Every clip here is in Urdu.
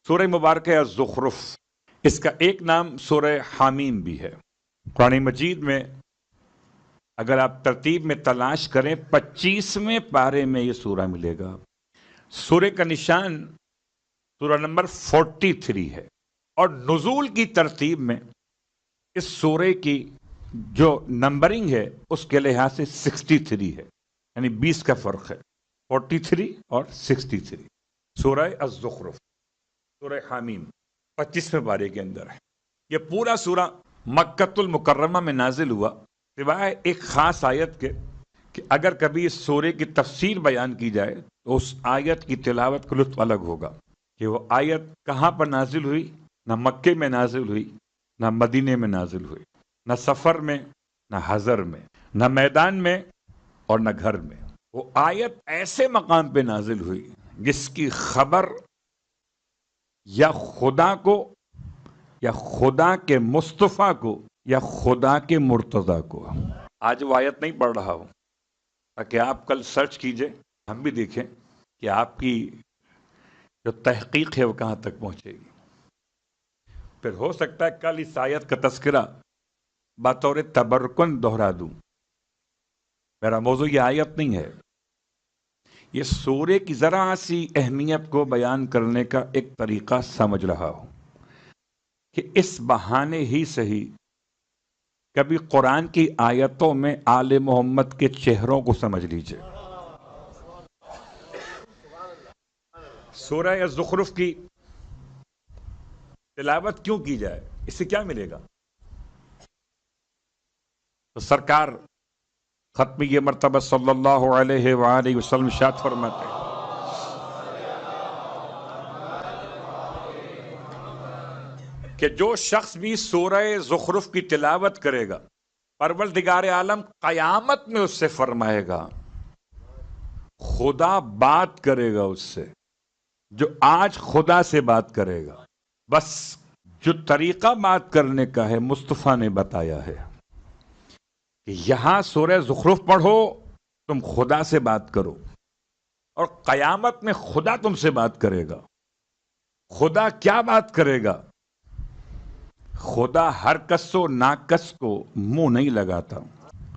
سورہ مبارکہ الزخرف، اس کا ایک نام سورہ حامیم بھی ہے۔ قرآن مجید میں اگر آپ ترتیب میں تلاش کریں 25ویں پارے میں یہ سورہ ملے گا۔ سورہ کا نشان سورہ نمبر 43 ہے، اور نزول کی ترتیب میں اس سورہ کی جو نمبرنگ ہے اس کے لحاظ سے 63 ہے، یعنی 20 کا فرق ہے، 43 اور 63۔ سورہ الزخرف، سورہ حامیم 25ویں پارے کے اندر ہے۔ یہ پورا سورہ مکۃ المکرمہ میں نازل ہوا، سوائے ایک خاص آیت کے کہ اگر کبھی اس سورے کی تفسیر بیان کی جائے تو اس آیت کی تلاوت کا لطف الگ ہوگا کہ وہ آیت کہاں پر نازل ہوئی۔ نہ مکے میں نازل ہوئی، نہ مدینے میں نازل ہوئی، نہ سفر میں، نہ حضر میں، نہ میدان میں اور نہ گھر میں۔ وہ آیت ایسے مقام پہ نازل ہوئی جس کی خبر یا خدا کو، یا خدا کے مصطفیٰ کو، یا خدا کے مرتضیٰ کو۔ آج وہ آیت نہیں پڑھ رہا ہوں تاکہ آپ کل سرچ کیجئے، ہم بھی دیکھیں کہ آپ کی جو تحقیق ہے وہ کہاں تک پہنچے گی۔ پھر ہو سکتا ہے کل اس آیت کا تذکرہ بطور تبرکن دہرا دوں۔ میرا موضوع یہ آیت نہیں ہے، یہ سورے کی ذرا سی اہمیت کو بیان کرنے کا ایک طریقہ سمجھ رہا ہوں کہ اس بہانے ہی صحیح کبھی قرآن کی آیتوں میں آل محمد کے چہروں کو سمجھ لیجئے۔ سورہ الزخرف کی تلاوت کیوں کی جائے، اس سے کیا ملے گا؟ تو سرکار ختم یہ مرتبہ صلی اللہ علیہ وآلہ وسلم ارشاد فرماتے ہیں کہ جو شخص بھی سورہ زخرف کی تلاوت کرے گا، پروردگار عالم قیامت میں اس سے فرمائے گا، خدا بات کرے گا اس سے جو آج خدا سے بات کرے گا، بس جو طریقہ بات کرنے کا ہے مصطفیٰ نے بتایا ہے کہ یہاں سورہ زخرف پڑھو، تم خدا سے بات کرو، اور قیامت میں خدا تم سے بات کرے گا۔ خدا کیا بات کرے گا؟ خدا ہر کس و ناکس کو منہ نہیں لگاتا،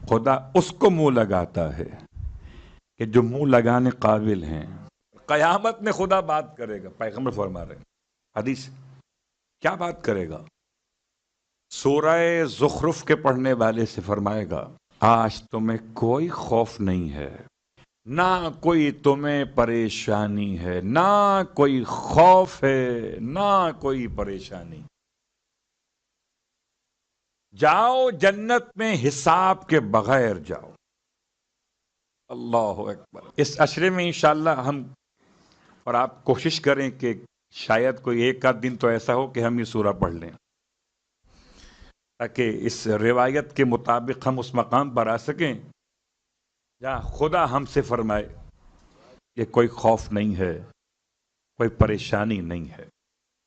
خدا اس کو منہ لگاتا ہے کہ جو منہ لگانے قابل ہیں۔ قیامت میں خدا بات کرے گا، پیغمبر فرما رہے ہیں حدیث، کیا بات کرے گا؟ سورہ زخرف کے پڑھنے والے سے فرمائے گا آج تمہیں کوئی خوف نہیں ہے، نہ کوئی تمہیں پریشانی ہے، نہ کوئی خوف ہے، نہ کوئی پریشانی۔ جاؤ جنت میں حساب کے بغیر جاؤ۔ اللہ اکبر۔ اس عشرے میں انشاءاللہ ہم اور آپ کوشش کریں کہ شاید کوئی ایک آدھ دن تو ایسا ہو کہ ہم یہ سورہ پڑھ لیں، تاکہ اس روایت کے مطابق ہم اس مقام پر آ سکیں جہاں خدا ہم سے فرمائے کہ کوئی خوف نہیں ہے، کوئی پریشانی نہیں ہے۔